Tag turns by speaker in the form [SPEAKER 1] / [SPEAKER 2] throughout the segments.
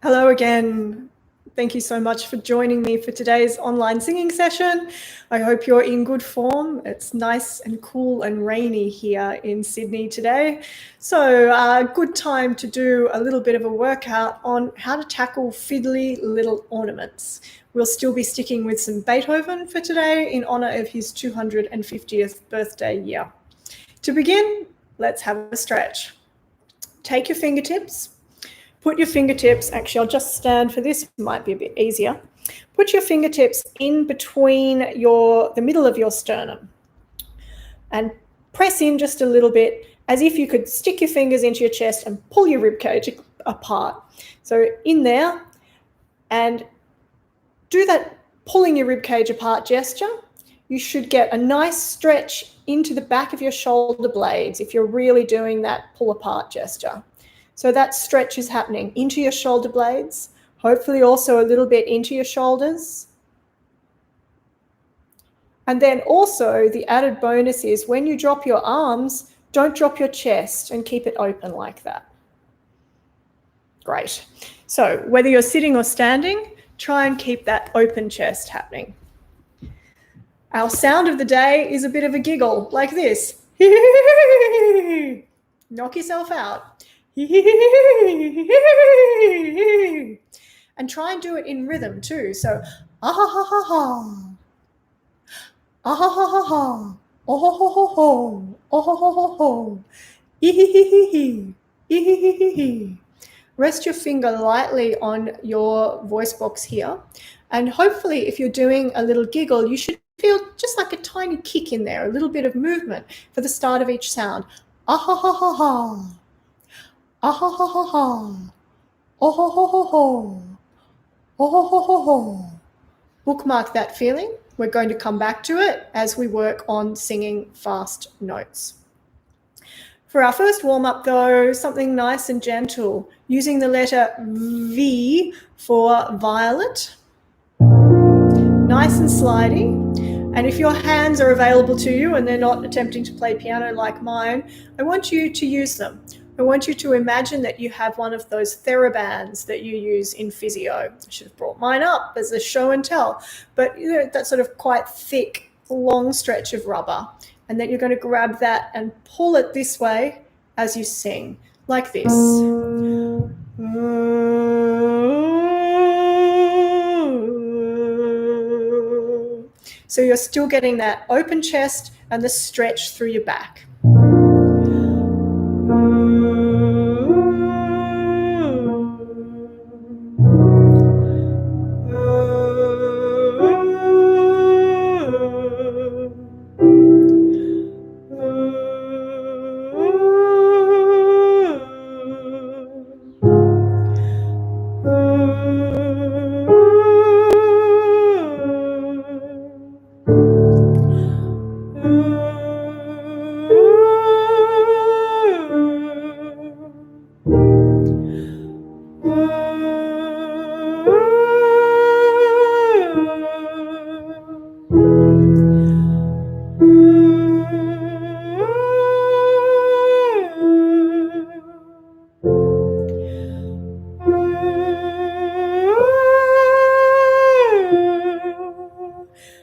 [SPEAKER 1] Hello again. Thank you so much for joining me for today's online singing session. I hope you're in good form. It's nice and cool and rainy here in Sydney today. So good time to do a little bit of a workout on how to tackle fiddly little ornaments. We'll still be sticking with some Beethoven for today in honor of his 250th birthday year. To begin, let's have a stretch. Take your fingertips. Put your fingertips, actually I'll just stand for this, might be a bit easier. Put your fingertips in between the middle of your sternum and press in just a little bit as if you could stick your fingers into your chest and pull your ribcage apart. So in there, and do that pulling your ribcage apart gesture. You should get a nice stretch into the back of your shoulder blades if you're really doing that pull apart gesture. So that stretch is happening into your shoulder blades, hopefully also a little bit into your shoulders. And then also the added bonus is when you drop your arms, don't drop your chest and keep it open like that. Great. So whether you're sitting or standing, try and keep that open chest happening. Our sound of the day is a bit of a giggle like this. Knock yourself out. And try and do it in rhythm too. So ah ha ha ha ha, ah ha ha ha ha, oh ho ho ho ho, oh ho ho ho ho, ee hee hee hee hee, ee hee hee hee hee. Rest your finger lightly on your voice box here, and hopefully if you're doing a little giggle, you should feel just like a tiny kick in there, a little bit of movement for the start of each sound. Ah ha ha ha ha. Ah ha ha ha ha. Oh ho ho ho ho. Oh ho ho ho ho. Bookmark that feeling. We're going to come back to it as we work on singing fast notes. For our first warm-up though, something nice and gentle, using the letter V for violet. Nice and slidey. And if your hands are available to you and they're not attempting to play piano like mine, I want you to use them. I want you to imagine that you have one of those TheraBands that you use in physio. I should have brought mine up as a show and tell, but you know, that sort of quite thick, long stretch of rubber. And then you're going to grab that and pull it this way as you sing, like this. So you're still getting that open chest and the stretch through your back.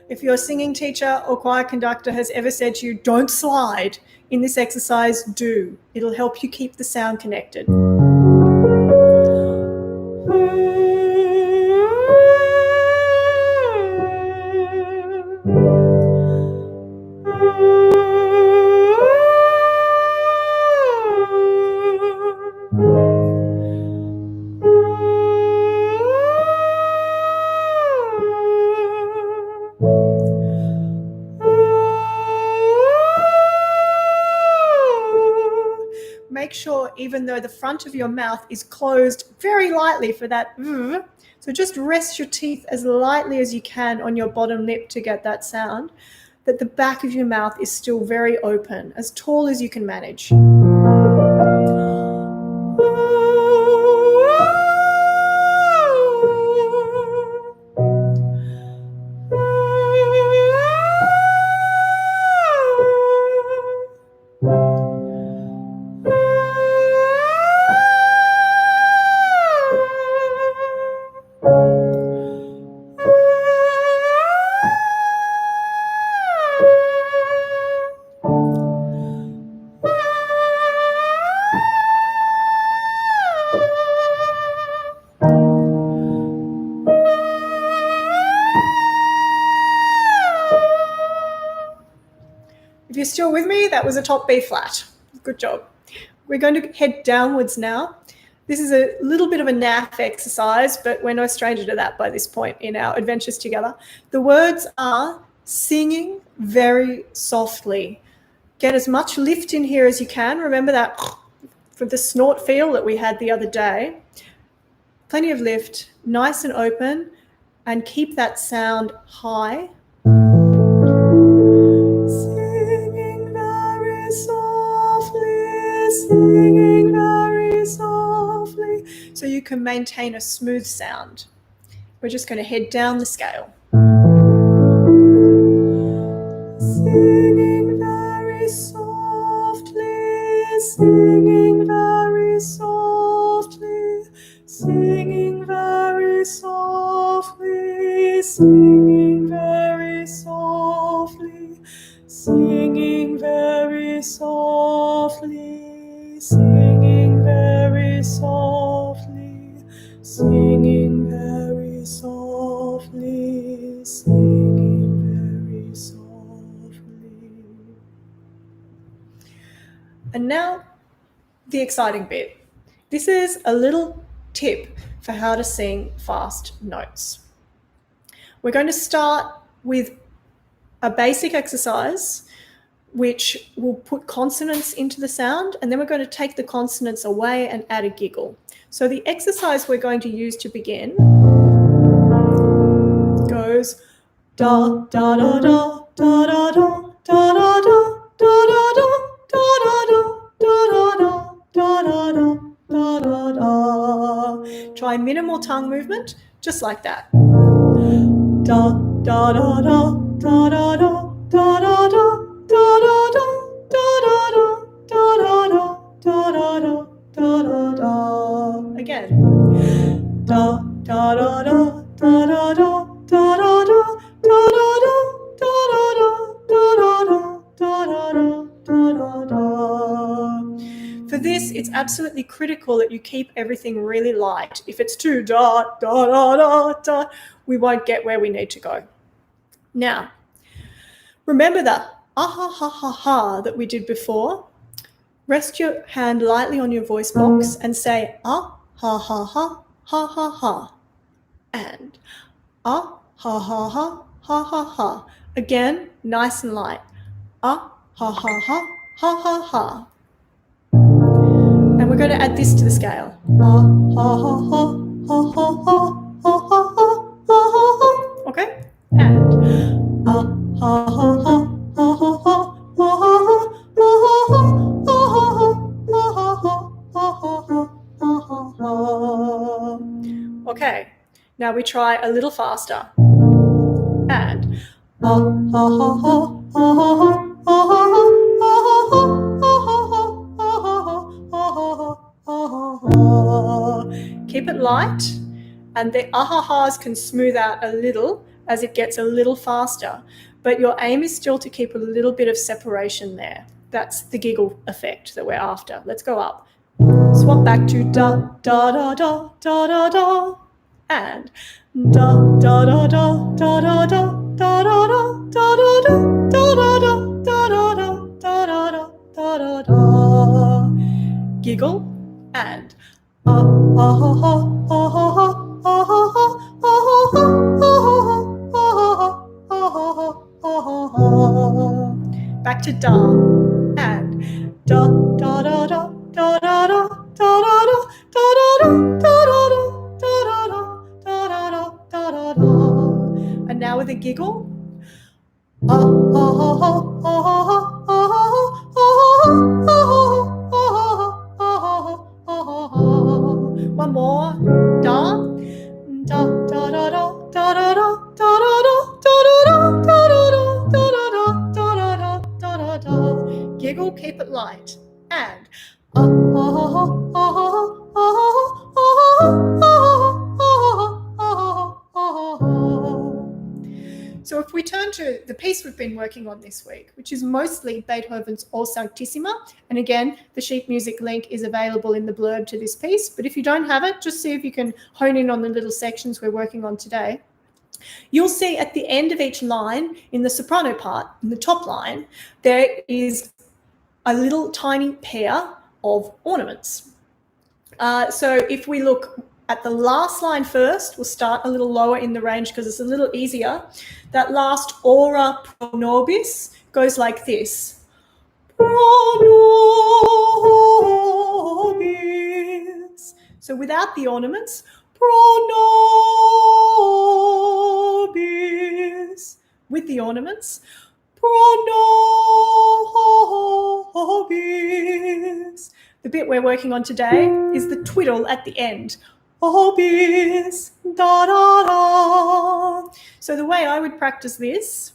[SPEAKER 1] If your singing teacher or choir conductor has ever said to you, don't slide in this exercise, do. It'll help you keep the sound connected. Make sure, even though the front of your mouth is closed very lightly for that, so just rest your teeth as lightly as you can on your bottom lip to get that sound, that the back of your mouth is still very open, as tall as you can manage. that was a top B flat. Good job. We're going to head downwards now. This is a little bit of a naff exercise, but we're no stranger to that by this point in our adventures together. The words are singing very softly. Get as much lift in here as you can. Remember that for the snort feel that we had the other day. Plenty of lift, nice and open, and keep that sound high. Singing very softly, singing very softly. So you can maintain a smooth sound. We're just going to head down the scale. Singing very softly, singing very softly, singing very softly, singing very softly, singing very softly, singing very softly, singing very softly, singing very softly. And now the exciting bit. This is a little tip for how to sing fast notes. We're going to start with a basic exercise which will put consonants into the sound, and then we're going to take the consonants away and add a giggle. So the exercise we're going to use to begin goes da da da da da da da da da da da da da da da da da. Try minimal tongue movement, just like that. Da da da da da da da da da da da da da da da. Again. Da da da da da da da da da da da. For this, it's absolutely critical that you keep everything really light. If it's too da da da da da, we won't get where we need to go. Now, remember the ah ha ha ha that we did before? Rest your hand lightly on your voice box and say ah ha ha ha ha ha ha. And ah ha ha ha ha ha ha. Again, nice and light. Ah ha ha ha ha ha ha. And we're going to add this to the scale. Ah ha ha ha ha ha ha ha ha ha ha. Okay? And ah ha ha ha ha ha ha ha ha ha. Okay, now we try a little faster. And keep it light, and the ah-ha-has can smooth out a little as it gets a little faster, but your aim is still to keep a little bit of separation there. That's the giggle effect that we're after. Let's go up. Swap back to da da da da da da da, and da da da da da da da da da da da da da da da da da da da. Giggle and ah ah ha ha ha ha ha ha ha ha. Back to da and da da da da da da da da da da da. And now with a giggle. One more. Da da da da da da da da da da. Giggle, keep it light. And so if we turn to the piece we've been working on this week, which is mostly Beethoven's All Sanctissima, and again, the sheet music link is available in the blurb to this piece, but if you don't have it, just see if you can hone in on the little sections we're working on today. You'll see at the end of each line, in the soprano part, in the top line, there is a little tiny pair of ornaments. So if we look at the last line first, we'll start a little lower in the range because it's a little easier. That last ora pro nobis goes like this. Pro nobis. So without the ornaments, pro nobis. With the ornaments, pro nobis. The bit we're working on today is the twiddle at the end. Obis, da da da. So the way I would practice this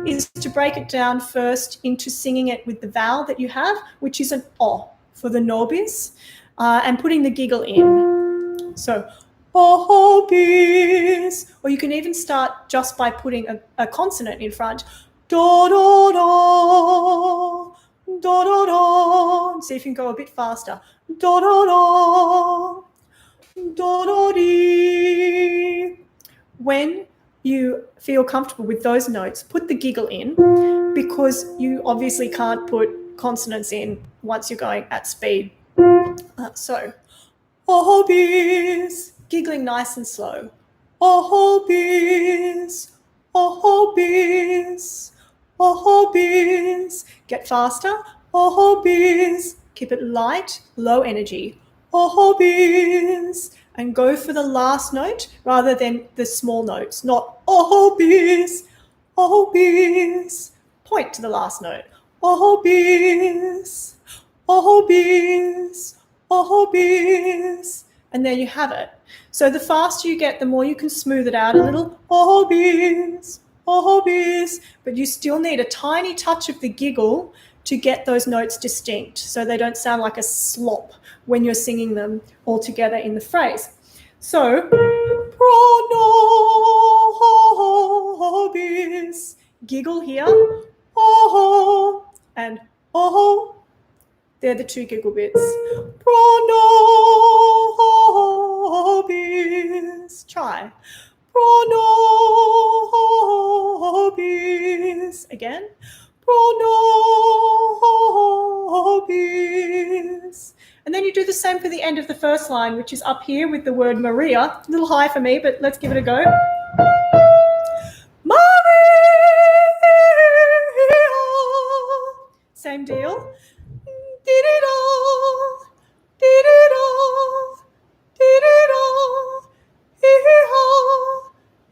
[SPEAKER 1] is to break it down first into singing it with the vowel that you have, which is an O for the nobis, and putting the giggle in. So, obis, or you can even start just by putting a consonant in front. Do, do, do, do, do, do. See if you can go a bit faster. Do, do, do, do, do, di. When you feel comfortable with those notes, put the giggle in, because you obviously can't put consonants in once you're going at speed. So, obis, giggling nice and slow. Obis, obis, obis. Get faster. Obis. Keep it light, low energy. Obis. And go for the last note rather than the small notes. Not obis, obis. Point to the last note. Obis, obis, obis. And there you have it. So the faster you get, the more you can smooth it out a little. Obis, obis. But you still need a tiny touch of the giggle to get those notes distinct so they don't sound like a slop when you're singing them all together in the phrase. So, pro nobis, giggle here, oh, and oh, they're the two giggle bits. Pro nobis, try. Pro nobis, again. Pro nobis. And then you do the same for the end of the first line, which is up here with the word Maria. A little high for me, but let's give it a go. Maria. Same deal. Di-di-da, di-di-da, di-di-da, hee-hee-ha,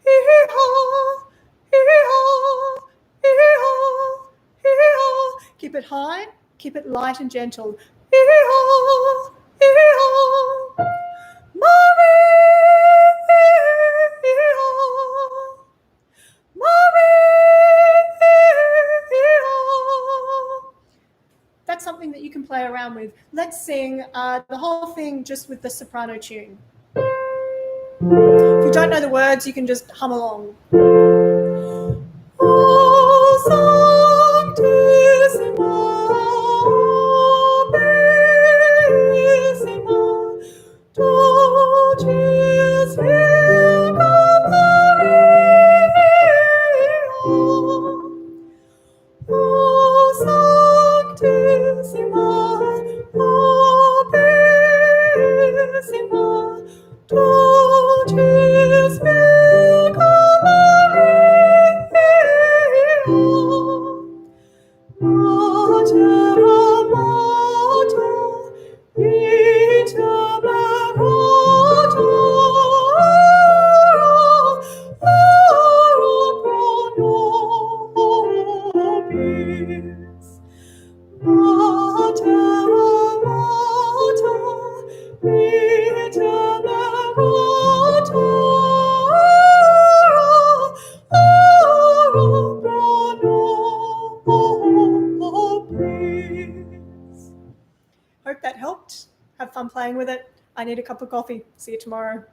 [SPEAKER 1] hee-hee-ha, hee-hee-ha, hee-hee-ha, hee-hee-ha. Keep it high, keep it light and gentle. Hee-hee-ha, hee-hee-ha, Maria-hee-ha, Maria-hee-ha. That's something that you can play around with. Let's sing the whole thing just with the soprano tune. If you don't know the words, you can just hum along. O sanctissima, bellissima, dulcis Virgo Maria. O sanctissima, bellissima, dulcis Virgo Maria. Mater amata, itemerata, ora pro nobis. Mater amata, itemerata, ora pro nobis. Hope that helped. Have fun playing with it. I need a cup of coffee. See you tomorrow.